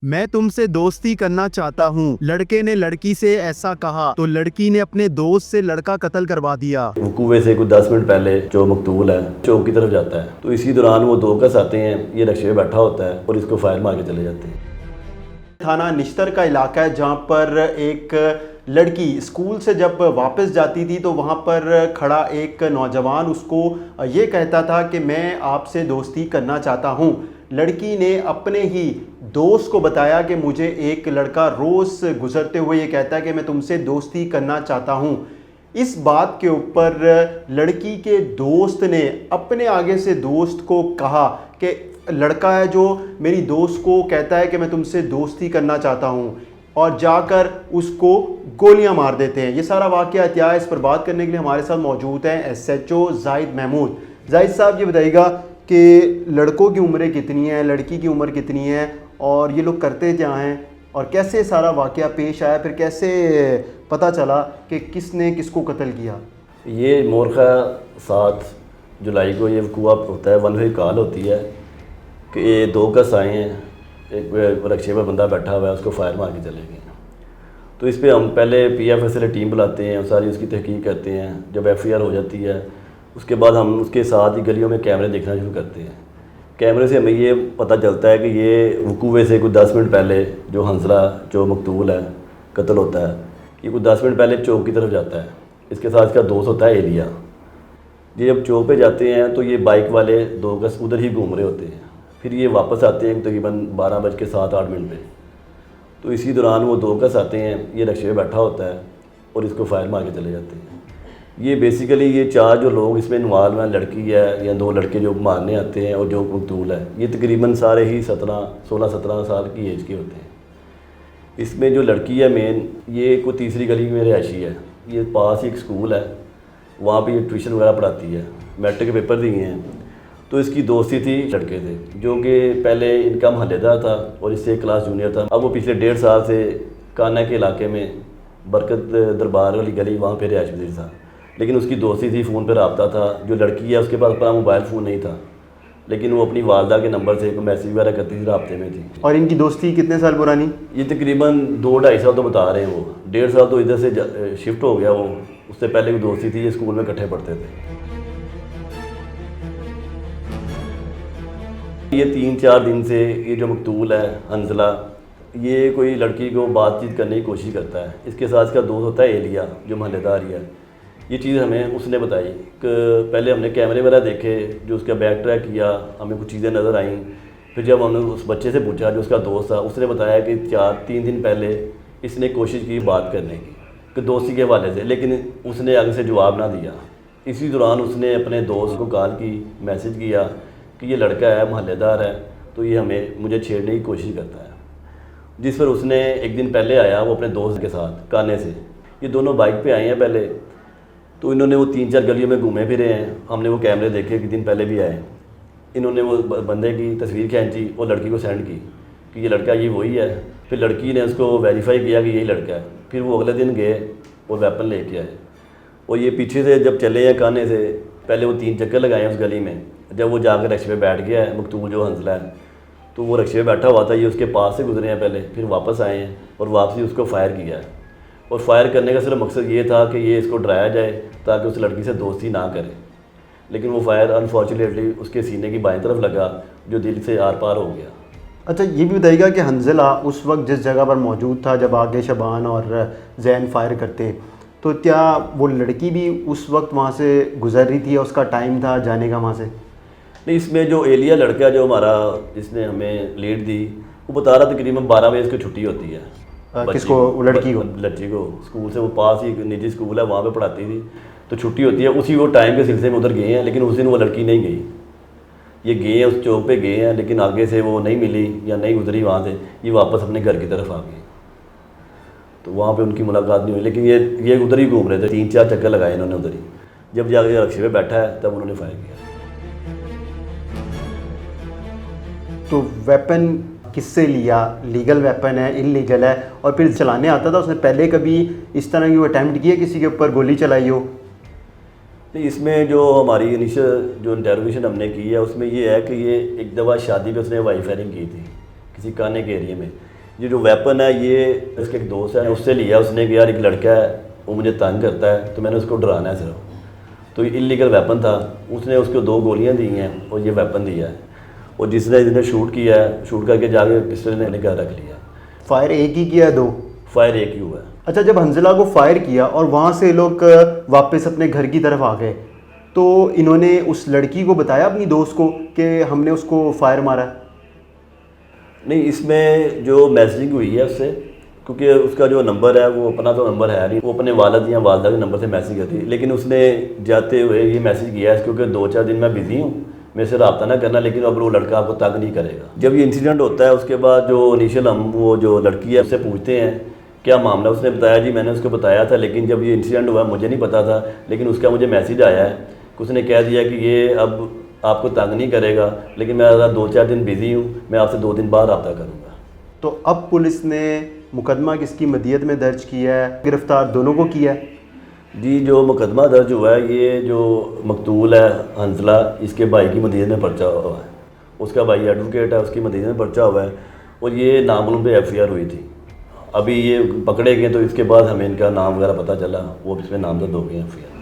मैं तुमसे दोस्ती करना चाहता हूँ। लड़के ने लड़की से ऐसा कहा तो लड़की ने अपने दोस्त से लड़का कत्ल करवा दिया। वकूवे से कुछ 10 मिनट पहले जो मकतूल है चौक की तरफ जाता है, तो इसी दौरान वो दो कस आते हैं। ये रक्शे में बैठा होता है और इसको फायर मार के चले जाते हैं। थाना निश्तर का इलाका है जहाँ पर एक लड़की स्कूल से जब वापस जाती थी तो वहाँ पर खड़ा एक नौजवान उसको ये कहता था कि मैं आपसे दोस्ती करना चाहता हूँ। लड़की ने अपने ही दोस्त को बताया कि मुझे एक लड़का रोज़ गुजरते हुए ये कहता है कि मैं तुमसे दोस्ती करना चाहता हूँ। इस बात के ऊपर लड़की के दोस्त ने अपने आगे से दोस्त को कहा कि लड़का है जो मेरी दोस्त को कहता है कि मैं तुमसे दोस्ती करना चाहता हूँ, और जाकर उसको गोलियां मार देते हैं। ये सारा वाक़या क्या है, इस पर बात करने के लिए हमारे साथ मौजूद हैं SHO जाहिद महमूद। जाहिद साहब, ये बताइएगा कि लड़कों की उम्रें कितनी हैं, लड़की की उम्र कितनी है, और ये लोग करते क्या हैं, और कैसे सारा वाक़या पेश आया, फिर कैसे पता चला कि किसने किसको कत्ल किया? ये मोरखा 7 जुलाई को ये वकूआ होता है, 1 वे कॉल होती है कि ये दो कस आए हैं, एक रक्शे पर बंदा बैठा हुआ है, उसको फायर मार के चले गए। तो इस पर हम पहले PFSL टीम बुलाते हैं, सारी उसकी तहकीक करते हैं। जब FIR हो जाती है उसके बाद हम उसके साथ ही गलियों में कैमरे देखना शुरू करते हैं। कैमरे से हमें ये पता चलता है कि ये वकूवे से कुछ 10 मिनट पहले जो हंसला जो मकतूल है कत्ल होता है, ये कुछ 10 मिनट पहले चौक की तरफ जाता है। इसके साथ इसका दोस्त होता है एलिया। ये जब चौक पे जाते हैं तो ये बाइक वाले दो गस उधर ही घूम रहे होते हैं। फिर ये वापस आते हैं तकरीबन 12:07-8 पे। तो इसी दौरान वो दो कस आते हैं, ये रक्शे में बैठा होता है और इसको फायर मार के चले जाते हैं। ये बेसिकली ये 4 जो लोग इसमें इन्वॉल्व हैं, लड़की है या 2 लड़के जो मारने आते हैं और जो मकतूल है, ये तकरीबन सारे ही 16-17 साल की एज के होते हैं। इसमें जो लड़की है मेन, ये कोई तीसरी गली में रहायशी है। ये पास ही एक स्कूल है, वहाँ पे ये ट्यूशन वगैरह पढ़ाती है। मैट्रिक के पेपर दिए हैं। तो इसकी दोस्ती थी लड़के थे जो कि पहले इनका महल्लेदार था और इससे एक क्लास जूनियर था। अब वो पिछले 1.5 साल से काना के इलाके में बरकत दरबार वाली गली वहाँ पे रिहायश पजीर था। लेकिन उसकी दोस्ती थी, फ़ोन पर रब्ता था। जो लड़की है उसके पास अपना मोबाइल फ़ोन नहीं था, लेकिन वो अपनी वालदा के नंबर से मैसेज वगैरह करती थी, रब्ते में थी। और इनकी दोस्ती कितने साल पुरानी? ये तकरीबन 2-2.5 साल तो बता रहे हैं। वो 1.5 साल तो इधर से शिफ्ट हो गया। वो उससे पहले भी दोस्ती थी, ये स्कूल में इकट्ठे पढ़ते थे। ये 3-4 दिन से ये जो मकतूल है हंसला, ये कोई लड़की को बातचीत करने की कोशिश करता है। इसके साथ इसका दोस्त होता है एलिया जो महल्लेदार ही है। ये चीज़ हमें उसने बताई कि पहले हमने कैमरे वगैरह देखे, जो उसका बैक ट्रैक किया, हमें कुछ चीज़ें नज़र आईं। फिर जब हमने उस बच्चे से पूछा जो उसका दोस्त था, उसने बताया कि 3 दिन पहले इसने कोशिश की बात करने की कि दोस्ती के हवाले से, लेकिन उसने आगे से जवाब ना दिया। इसी दौरान उसने अपने दोस्त को कॉल की, मैसेज किया कि ये लड़का है, महल्लेदार है, तो ये मुझे छेड़ने की कोशिश करता है। जिस पर उसने एक दिन पहले आया वो अपने दोस्त के साथ काने से। ये दोनों बाइक पे आए हैं पहले, तो इन्होंने वो 3-4 गलियों में घूमे फिरे हैं। हमने वो कैमरे देखे, एक दिन पहले भी आए। इन्होंने वो बंदे की तस्वीर खींची और लड़की को सेंड की कि ये लड़का ये वही है। फिर लड़की ने उसको वेरीफाई किया कि यही लड़का है। फिर वो अगले दिन गए और वेपन लेके आए, और ये पीछे से जब चले हैं काने से, पहले वो 3 चक्कर लगाए उस गली में। जब वो जाकर रक्शे पे बैठ गया है मकतूल जो हंसला है, तो वो रक्शे पे बैठा हुआ था, ये उसके पास से गुजरे हैं पहले, फिर वापस आए हैं और वापसी उसको फायर किया है। और फायर करने का सिर्फ मकसद ये था कि ये इसको डराया जाए ताकि उस लड़की से दोस्ती ना करे। लेकिन वो फायर अनफॉर्चुनेटली उसके सीने की बाईं तरफ लगा, जो दिल से आर पार हो गया। अच्छा, ये भी बताइएगा कि हंजला उस वक्त जिस जगह पर मौजूद था जब आगे शबान और जैन फायर करते, तो क्या वो लड़की भी उस वक्त वहाँ से गुजर रही थी, उसका टाइम था जाने का वहाँ से? नहीं, इसमें जो एलिया लड़का जो हमारा जिसने हमें लीड दी, वो बता रहा तकरीबन 12 बजे उसकी छुट्टी होती है। किसको? लड़की को स्कूल से, वो पास ही निजी स्कूल है, वहाँ पे पढ़ाती थी, तो छुट्टी होती है। उसी वो टाइम के सिलसिले में उधर गए हैं, लेकिन उस दिन वो लड़की नहीं गई। ये गए हैं, उस चौक पे गए हैं, लेकिन आगे से वो नहीं मिली या नहीं गुजरी वहाँ से। ये वापस अपने घर की तरफ आ गए, तो वहाँ पे उनकी मुलाकात नहीं हुई। लेकिन ये उधर ही घूम रहे थे, 3-4 चक्कर लगाए इन्होंने उधर ही। जब जाके रक्शे पे बैठा है तब उन्होंने फायर किया। तो वेपन किससे लिया? लीगल वेपन है, इलीगल है? और फिर चलाने आता था उसने पहले कभी इस तरह की वो अटैम्प्ट किया किसी के ऊपर गोली चलाई हो? नहीं, इसमें जो हमारी इनिशियल जो इंटरोगेशन हमने की है उसमें ये है कि ये एक दफ़ा शादी पे उसने वाई फायरिंग की थी किसी काने के एरिया में। ये जो वेपन है ये इसके एक दोस्त है उससे लिया उसने कि यार एक लड़का है वो मुझे तंग करता है तो मैंने उसको डराना है सिर्फ। तो ये इलीगल वेपन था, उसने उसको 2 गोलियां दी हैं और ये वेपन दिया है। और जिसने शूट किया है, शूट करके जाके पिस्टल ने निकाल रख लिया। फायर एक ही किया है 2? फायर एक ही हुआ है। अच्छा, जब हंजला को फायर किया और वहाँ से लोग वापस अपने घर की तरफ आ गए तो इन्होंने उस लड़की को बताया अपनी दोस्त को कि हमने उसको फायर मारा? नहीं, इसमें जो मैसेजिंग हुई है उससे, क्योंकि उसका जो नंबर है वो अपना तो नंबर है नहीं, वो अपने वालिद या वालदा के नंबर से मैसेज करती है। लेकिन उसने जाते हुए ये मैसेज किया है क्योंकि 2-4 दिन मैं बिज़ी हूँ, मेरे से रब्ता ना करना, लेकिन अब वो लड़का आपको तंग नहीं करेगा। जब ये इंसिडेंट होता है उसके बाद जो इनिशियल हम वो जो लड़की है उससे पूछते हैं क्या मामला, उसने बताया जी मैंने उसको बताया था, लेकिन जब ये इंसिडेंट हुआ मुझे नहीं पता था, लेकिन उसका मुझे मैसेज आया है कि उसने कह दिया कि ये अब आपको तंग नहीं करेगा, लेकिन मैं ज़रा 2-4 दिन बिज़ी हूँ, मैं आपसे 2 दिन बाद रब्ता करूँगा। तो अब पुलिस ने मुकदमा किसकी मदियत में दर्ज किया है, गिरफ्तार दोनों को किया है? जी, जो मुकदमा दर्ज हुआ है ये जो मकतूल है हंसला, इसके भाई की मदीने में पर्चा हुआ है। उसका भाई एडवोकेट है, उसकी मदीने में पर्चा हुआ है और ये नामून पे FIR हुई थी। अभी ये पकड़े गए तो इसके बाद हमें इनका नाम वगैरह पता चला, वो इसमें नामजद हो गए FIR।